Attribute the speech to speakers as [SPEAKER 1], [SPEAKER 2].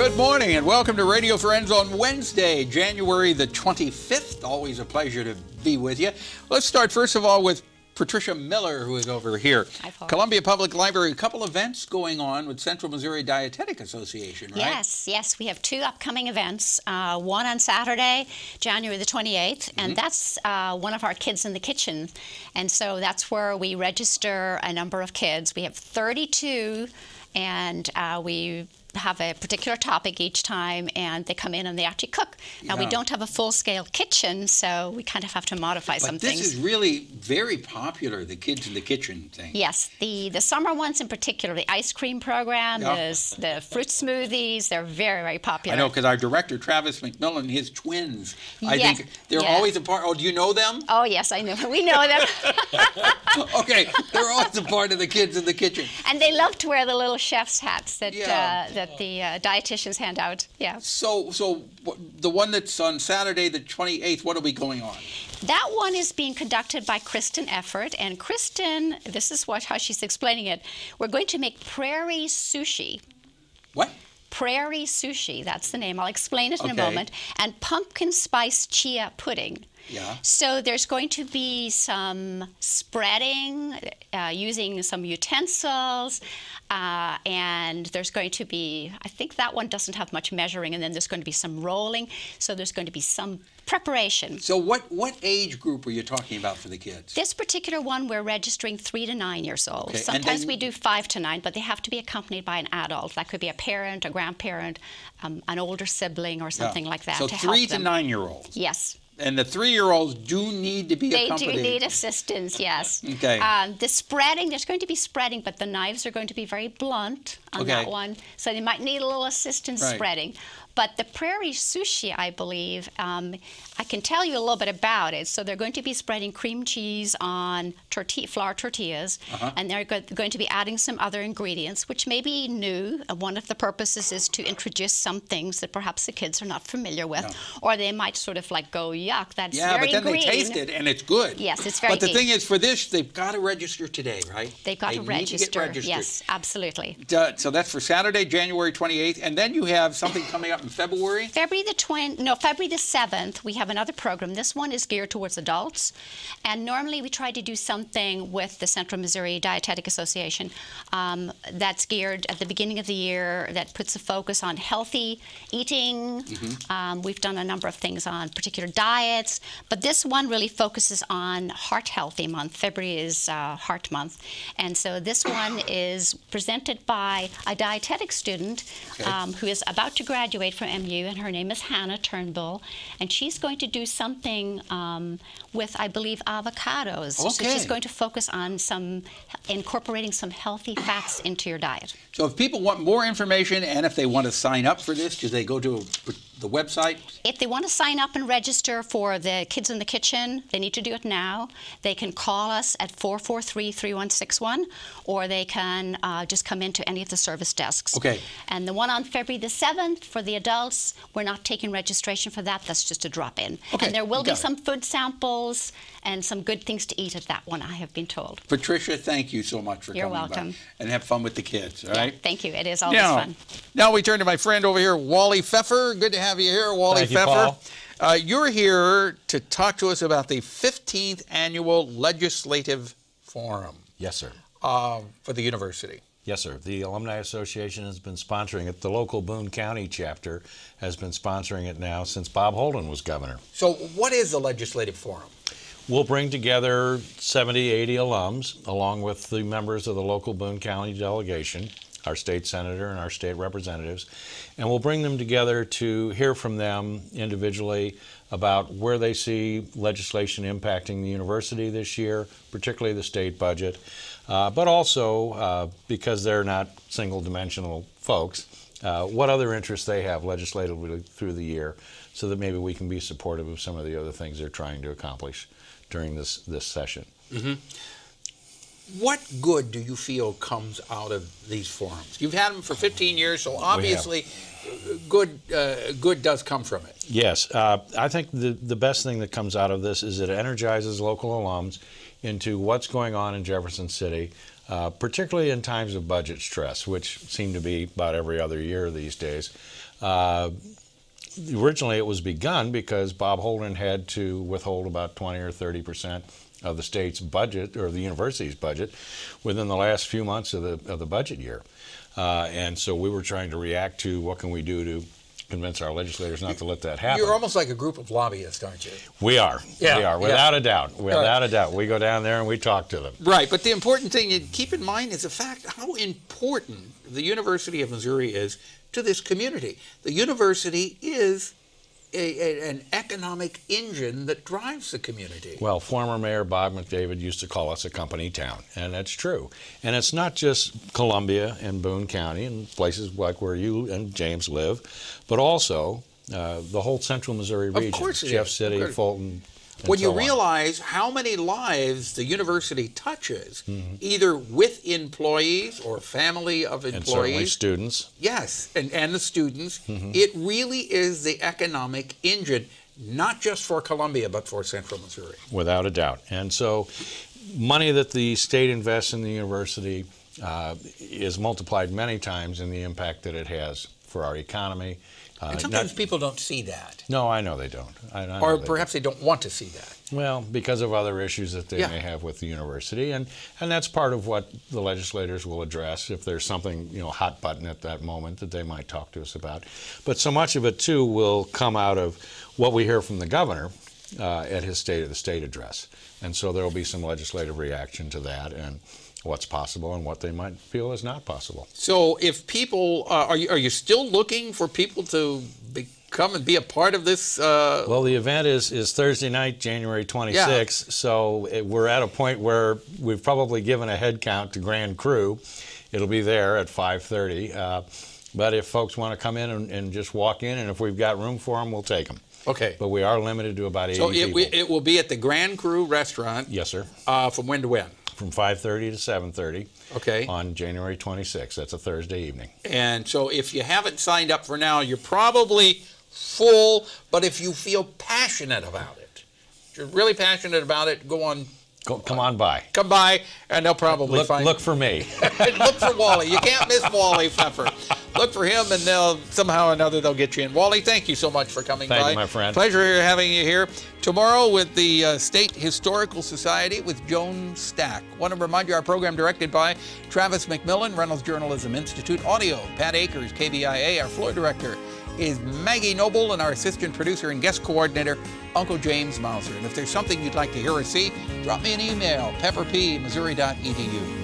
[SPEAKER 1] Good morning and welcome to Radio Friends on Wednesday, January the 25th. Always a pleasure to be with you. Let's start first of all with Patricia Miller, who is over here.
[SPEAKER 2] Hi, Paul.
[SPEAKER 1] Columbia Public Library, a couple events going on with Central Missouri Dietetic Association, right?
[SPEAKER 2] Yes. We have two upcoming events. One on Saturday, January the 28th, and that's one of our Kids in the Kitchen. And so that's where we register a number of kids. We have 32, and we have a particular topic each time, and they come in and they actually cook. Now, we don't have a full-scale kitchen, so we kind of have to modify some things.
[SPEAKER 1] But this is really very popular, the Kids in the Kitchen thing.
[SPEAKER 2] Yes, the summer ones in particular, the ice cream program, the fruit smoothies, they're very, very popular.
[SPEAKER 1] I know, because our director, Travis McMillen, his twins, I think they're always a part. Oh, do you know them?
[SPEAKER 2] Oh, yes, I know. We know them.
[SPEAKER 1] Okay, they're always a part of the Kids in the Kitchen.
[SPEAKER 2] And they love to wear the little chef's hats that the dietitians hand out. Yeah. So
[SPEAKER 1] the one that's on Saturday the 28th, what will be going on?
[SPEAKER 2] That one is being conducted by Kristen Effort, and Kristen, this is how she's explaining it. We're going to make prairie sushi.
[SPEAKER 1] What?
[SPEAKER 2] Prairie sushi, that's the name. I'll explain it in a moment. And pumpkin spice chia pudding.
[SPEAKER 1] Yeah.
[SPEAKER 2] So there's going to be some spreading using some utensils, and there's going to be, I think that one doesn't have much measuring, and then there's going to be some rolling. So there's going to be some preparation.
[SPEAKER 1] So what age group are you talking about for the kids?
[SPEAKER 2] This particular one, we're registering 3 to 9 years old.
[SPEAKER 1] Okay.
[SPEAKER 2] Sometimes we do 5 to 9, but they have to be accompanied by an adult. That could be a parent, a grandparent, an older sibling, or something like that.
[SPEAKER 1] So
[SPEAKER 2] to
[SPEAKER 1] 3
[SPEAKER 2] help
[SPEAKER 1] to
[SPEAKER 2] them.
[SPEAKER 1] 9-year-olds.
[SPEAKER 2] Yes.
[SPEAKER 1] And the 3-year-olds do need to be accompanied.
[SPEAKER 2] They do need assistance, yes.
[SPEAKER 1] Okay.
[SPEAKER 2] The spreading, there's going to be spreading, but the knives are going to be very blunt on that one. So they might need a little assistance spreading. But the prairie sushi, I believe, I can tell you a little bit about it. So they're going to be spreading cream cheese on flour tortillas, and they're going to be adding some other ingredients, which may be new. One of the purposes is to introduce some things that perhaps the kids are not familiar with, or they might sort of like go, yuck, that's very green.
[SPEAKER 1] Yeah, but then they taste it, and it's good.
[SPEAKER 2] Yes, it's very
[SPEAKER 1] But the thing is, for this, they've got to register today, right?
[SPEAKER 2] They've got to register.
[SPEAKER 1] Need to get registered.
[SPEAKER 2] Yes, absolutely.
[SPEAKER 1] So that's for Saturday, January 28th, and then you have something coming up in February?
[SPEAKER 2] February the 7th, we have another program. This one is geared towards adults, and normally we try to do something with the Central Missouri Dietetic Association that's geared at the beginning of the year, that puts a focus on healthy eating. We've done a number of things on particular diets, but this one really focuses on Heart Healthy Month. February is Heart Month, and so this one is presented by a dietetic student who is about to graduate from MU, and her name is Hannah Turnbull, and she's going to do something with, I believe, avocados. So she's going to focus on incorporating some healthy fats into your diet.
[SPEAKER 1] So if people want more information and if they want to sign up for this, do they go to the website? If
[SPEAKER 2] they want to sign up and register for the Kids in the Kitchen, they need to do it now. They can call us at 443-3161, or they can just come into any of the service desks.
[SPEAKER 1] Okay.
[SPEAKER 2] And the one on February the 7th for the adults, we're not taking registration for that. That's just a drop-in.
[SPEAKER 1] Okay.
[SPEAKER 2] And there will be some food samples and some good things to eat at that one, I have been told.
[SPEAKER 1] Patricia, thank you so much for coming by.
[SPEAKER 2] You're welcome.
[SPEAKER 1] And have fun with the kids, all right?
[SPEAKER 2] Thank you. It is always fun.
[SPEAKER 1] Now we turn to my friend over here, Wally Pfeffer. Good to have you here, Wally Pfeffer.
[SPEAKER 3] Paul.
[SPEAKER 1] You're here to talk to us about the 15th Annual Legislative Forum.
[SPEAKER 3] Yes, sir.
[SPEAKER 1] For the university.
[SPEAKER 3] Yes, sir. The Alumni Association has been sponsoring it. The local Boone County chapter has been sponsoring it now since Bob Holden was governor.
[SPEAKER 1] So what is the Legislative Forum?
[SPEAKER 3] We'll bring together 70, 80 alums, along with the members of the local Boone County delegation, our state senator and our state representatives, and we'll bring them together to hear from them individually about where they see legislation impacting the university this year, particularly the state budget, but also, because they're not single-dimensional folks, what other interests they have legislatively through the year, so that maybe we can be supportive of some of the other things they're trying to accomplish during this session.
[SPEAKER 1] What good do you feel comes out of these forums? You've had them for 15 years, so obviously good does come from it.
[SPEAKER 3] Yes. I think the best thing that comes out of this is it energizes local alums into what's going on in Jefferson City, particularly in times of budget stress, which seem to be about every other year these days. Originally, it was begun because Bob Holden had to withhold about 20 or 30% of the state's budget, or the university's budget, within the last few months of the budget year. And so we were trying to react to what can we do to convince our legislators not to let that happen.
[SPEAKER 1] You're almost like a group of lobbyists, aren't you?
[SPEAKER 3] We are.
[SPEAKER 1] Yeah,
[SPEAKER 3] we are, without a doubt. Without a doubt. We go down there and we talk to them.
[SPEAKER 1] Right, but the important thing to keep in mind is the fact how important the University of Missouri is to this community. The university is an economic engine that drives the community.
[SPEAKER 3] Well, former Mayor Bob McDavid used to call us a company town, and that's true. And it's not just Columbia and Boone County and places like where you and James live, but also the whole central Missouri region.
[SPEAKER 1] Of course it
[SPEAKER 3] Jeff
[SPEAKER 1] is.
[SPEAKER 3] City, Fulton.
[SPEAKER 1] When you realize how many lives the university touches, either with employees or family of employees.
[SPEAKER 3] And certainly students.
[SPEAKER 1] Yes, and the students. It really is the economic engine, not just for Columbia, but for central Missouri.
[SPEAKER 3] Without a doubt. And so money that the state invests in the university is multiplied many times in the impact that it has for our economy.
[SPEAKER 1] And sometimes people don't see that.
[SPEAKER 3] No, I know they don't.
[SPEAKER 1] Or perhaps they don't want to see that.
[SPEAKER 3] Well, because of other issues that they may have with the university. And that's part of what the legislators will address if there's something, hot button at that moment that they might talk to us about. But so much of it, too, will come out of what we hear from the governor at his State of the State address. And so there will be some legislative reaction to that and what's possible and what they might feel is not possible.
[SPEAKER 1] So if people, are you still looking for people to come and be a part of this?
[SPEAKER 3] Well, the event is Thursday night, January 26th, so we're at a point where we've probably given a head count to Grand Cru. It'll be there at 5:30. But if folks want to come in and just walk in, and if we've got room for them, we'll take them.
[SPEAKER 1] Okay.
[SPEAKER 3] But we are limited to about 80 people.
[SPEAKER 1] So it will be at the Grand Cru restaurant?
[SPEAKER 3] Yes, sir.
[SPEAKER 1] From when to when?
[SPEAKER 3] From 5:30 to 7:30.
[SPEAKER 1] Okay.
[SPEAKER 3] On January 26th. That's a Thursday evening.
[SPEAKER 1] And so if you haven't signed up for now, you're probably full, but if you feel passionate about it, if you're really passionate about it, come on by. Come by, and they'll probably find
[SPEAKER 3] Look for me.
[SPEAKER 1] Look for Wally. You can't miss Wally Pfeffer. Look for him, and somehow or another they'll get you in. Wally, thank you so much for coming by.
[SPEAKER 3] Thank you, my friend.
[SPEAKER 1] Pleasure having you here. Tomorrow with the State Historical Society with Joan Stack. Want to remind you, our program directed by Travis McMillen, Reynolds Journalism Institute. Audio, Pat Akers, KVIA. Our floor director is Maggie Noble, and our assistant producer and guest coordinator, Uncle James Mauser. And if there's something you'd like to hear or see, drop me an email, pepperp@missouri.edu.